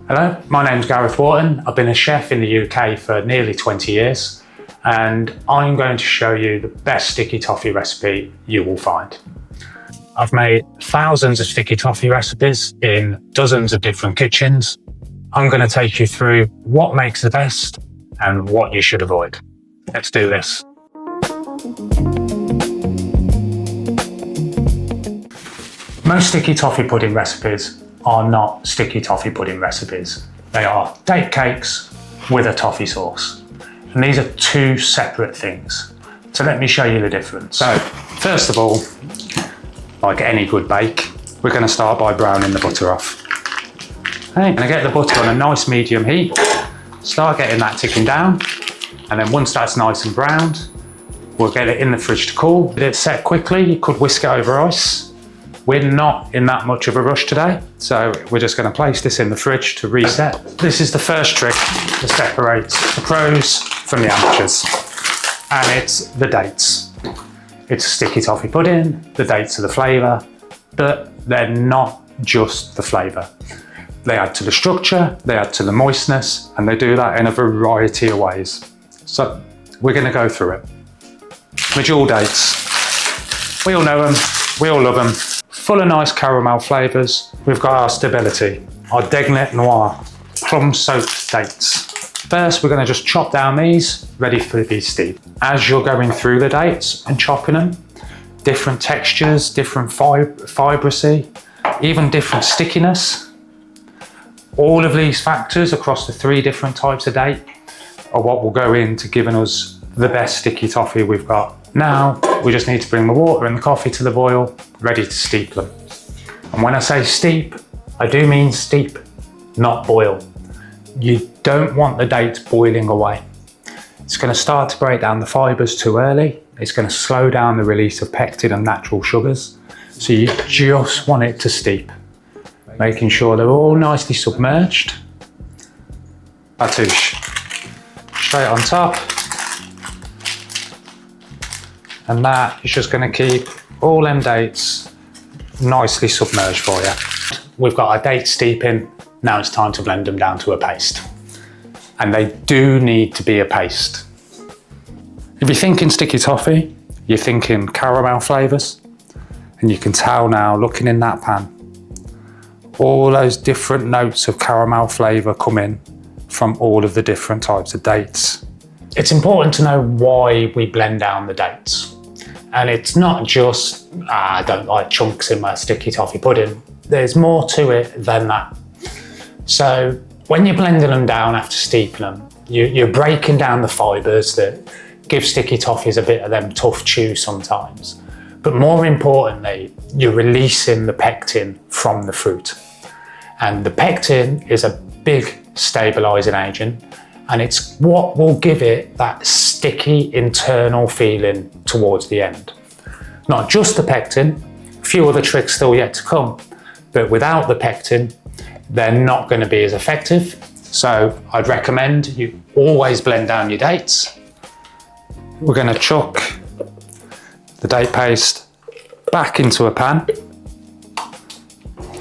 Hello, my name's Gareth Wharton. I've been a chef in the UK for nearly 20 years, and I'm going to show you the best sticky toffee recipe you will find. I've made thousands of sticky toffee recipes in dozens of different kitchens. I'm going to take you through what makes the best and what you should avoid. Let's do this. Most sticky toffee pudding recipes are not sticky toffee pudding recipes. They are date cakes with a toffee sauce. And these are two separate things. So let me show you the difference. So first of all, like any good bake, we're going to start by browning the butter off. Okay, I'm going to get the butter on a nice medium heat, start getting that ticking down, and then once that's nice and browned, we'll get it in the fridge to cool. If it's set quickly, you could whisk it over ice. We're not in that much of a rush today, so we're just going to place this in the fridge to reset. This is the first trick to separate the pros from the amateurs, and it's the dates. It's a sticky toffee pudding, the dates are the flavour, but they're not just the flavour. They add to the structure, they add to the moistness, and they do that in a variety of ways. So we're going to go through it. Medjool dates. We all know them, we all love them. Full of nice caramel flavours. We've got our stability, our Deglet Noir, plum-soaked dates. First, we're going to just chop down these, ready for the steep. As you're going through the dates and chopping them, different textures, different fibrancy, even different stickiness. All of these factors across the three different types of date are what will go into giving us the best sticky toffee we've got. Now, we just need to bring the water and the coffee to the boil, ready to steep them. And when I say steep, I do mean steep, not boil. You don't want the dates boiling away. It's going to start to break down the fibres too early. It's going to slow down the release of pectin and natural sugars. So you just want it to steep, making sure they're all nicely submerged. Batouche, straight on top. And that is just going to keep all them dates nicely submerged for you. We've got our dates steeping. Now it's time to blend them down to a paste. And they do need to be a paste. If you're thinking sticky toffee, you're thinking caramel flavours. And you can tell now, looking in that pan, all those different notes of caramel flavour come in from all of the different types of dates. It's important to know why we blend down the dates. And it's not just, I don't like chunks in my sticky toffee pudding. There's more to it than that. So when you're blending them down after steeping them, you're breaking down the fibres that give sticky toffees a bit of them tough chew sometimes. But more importantly, you're releasing the pectin from the fruit. And the pectin is a big stabilising agent, and it's what will give it that sticky internal feeling towards the end. Not just the pectin, a few other tricks still yet to come, but without the pectin, they're not going to be as effective. So I'd recommend you always blend down your dates. We're going to chuck the date paste back into a pan.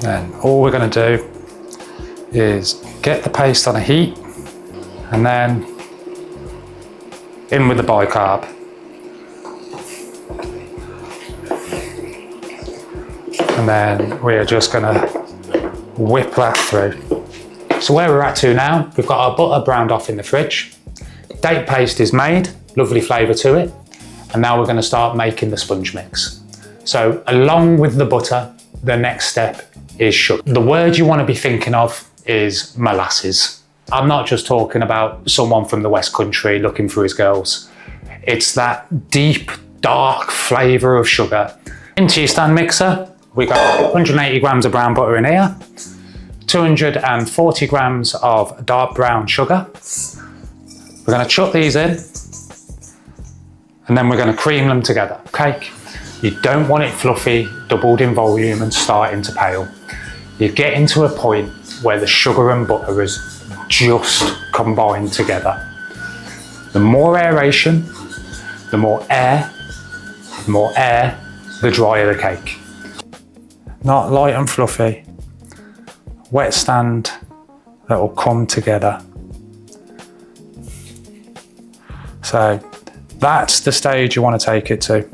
Then all we're going to do is get the paste on a heat, and then in with the bicarb. And then we are just going to whip that through. So where we're at to now, we've got our butter browned off in the fridge. Date paste is made, lovely flavour to it. And now we're going to start making the sponge mix. So along with the butter, the next step is sugar. The word you want to be thinking of is molasses. I'm not just talking about someone from the West Country looking for his girls. It's that deep, dark flavour of sugar. Into your stand mixer, we got 180 grams of brown butter in here, 240 grams of dark brown sugar. We're going to chuck these in, and then we're going to cream them together. Okay? You don't want it fluffy, doubled in volume and starting to pale. You're getting to a point where the sugar and butter is just combined together. The more aeration, the more air, the drier the cake. Not light and fluffy. Wet stand that will come together. So that's the stage you want to take it to.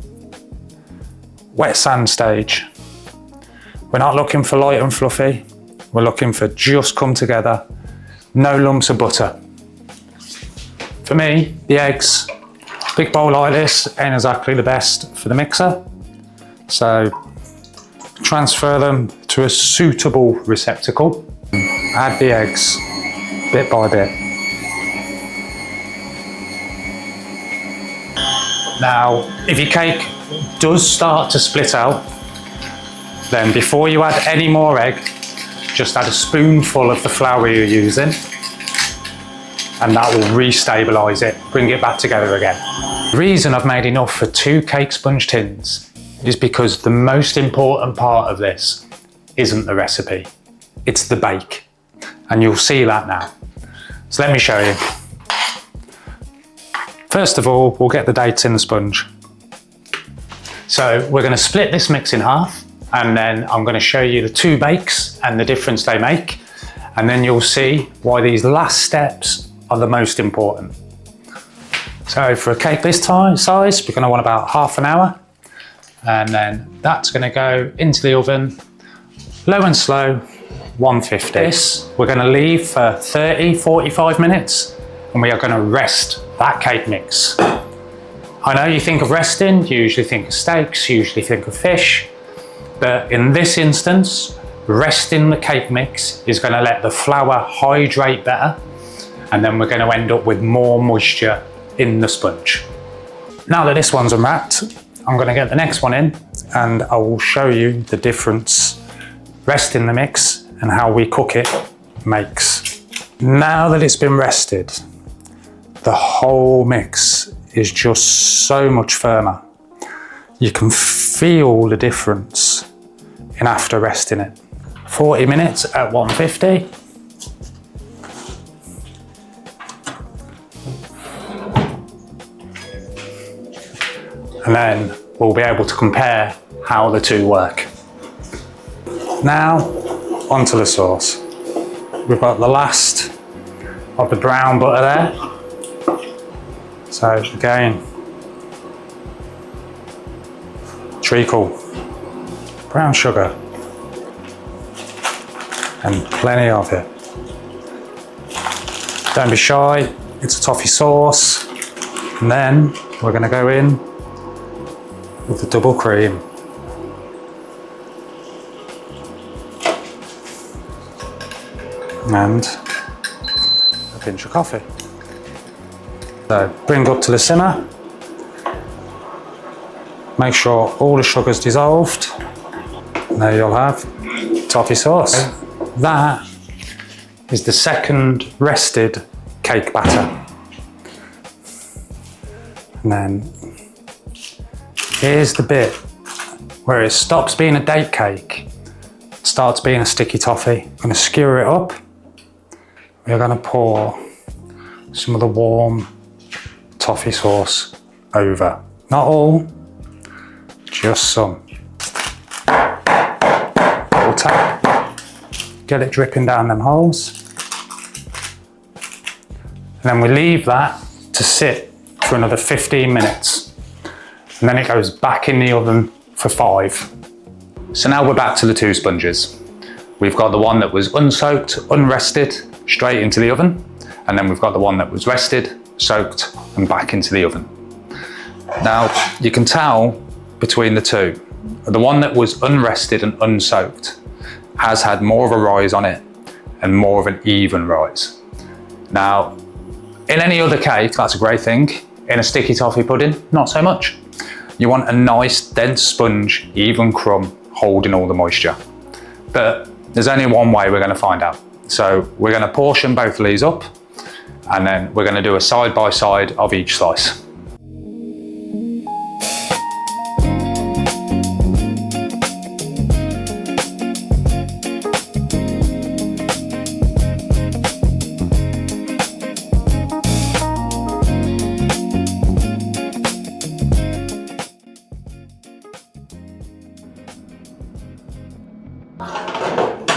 Wet sand stage. We're not looking for light and fluffy. We're looking for just come together. No lumps of butter. For me, the eggs, big bowl like this ain't exactly the best for the mixer. So transfer them to a suitable receptacle. Add the eggs bit by bit. Now, if your cake does start to split out, then before you add any more egg, just add a spoonful of the flour you're using, and that will re-stabilise it, bring it back together again. The reason I've made enough for 2 cake sponge tins is because the most important part of this isn't the recipe, it's the bake. And you'll see that now. So let me show you. First of all, we'll get the dates in the sponge. So we're going to split this mix in half, and then I'm going to show you the 2 bakes and the difference they make. And then you'll see why these last steps are the most important. So for a cake this size, we're going to want about half an hour. And then that's going to go into the oven, low and slow, 150. This we're going to leave for 30-45 minutes, and we are going to rest that cake mix. I know you think of resting, you usually think of steaks, you usually think of fish, but in this instance, resting the cake mix is going to let the flour hydrate better, and then we're going to end up with more moisture in the sponge. Now that this one's unwrapped, I'm going to get the next one in, and I will show you the difference resting the mix and how we cook it makes. Now that it's been rested, the whole mix is just so much firmer. You can feel the difference in after resting it. 40 minutes at 150. And then we'll be able to compare how the 2 work. Now, onto the sauce. We've got the last of the brown butter there. So again, treacle, brown sugar, and plenty of it. Don't be shy, it's a toffee sauce. And then we're going to go in with the double cream. And a pinch of coffee. So bring up to the simmer. Make sure all the sugar's dissolved. And there you'll have toffee sauce. That is the second rested cake batter. And then here's the bit where it stops being a date cake, starts being a sticky toffee. I'm going to skewer it up. We're going to pour some of the warm toffee sauce over. Not all, just some. We'll tap, get it dripping down them holes. And then we leave that to sit for another 15 minutes. And then it goes back in the oven for 5. So now we're back to the 2 sponges. We've got the one that was unsoaked, unrested, straight into the oven. And then we've got the one that was rested, soaked, and back into the oven. Now, you can tell between the 2, the one that was unrested and unsoaked has had more of a rise on it and more of an even rise. Now, in any other cake, that's a great thing. In a sticky toffee pudding, not so much. You want a nice, dense sponge, even crumb, holding all the moisture. But there's only one way we're going to find out. So we're going to portion both of these up, and then we're going to do a side by side of each slice.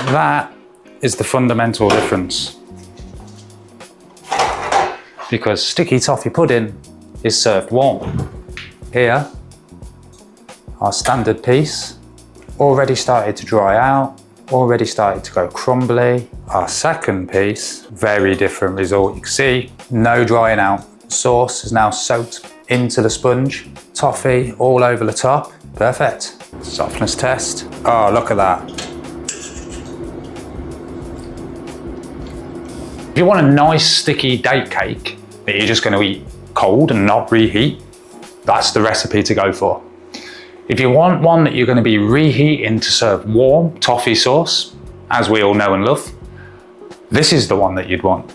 That is the fundamental difference because sticky toffee pudding is served warm. Here, our standard piece, already started to dry out, already started to go crumbly. Our second piece, very different result. You can see, no drying out. Sauce is now soaked into the sponge. Toffee all over the top. Perfect. Softness test. Oh, look at that. If you want a nice sticky date cake that you're just going to eat cold and not reheat, that's the recipe to go for. If you want one that you're going to be reheating to serve warm toffee sauce, as we all know and love, this is the one that you'd want.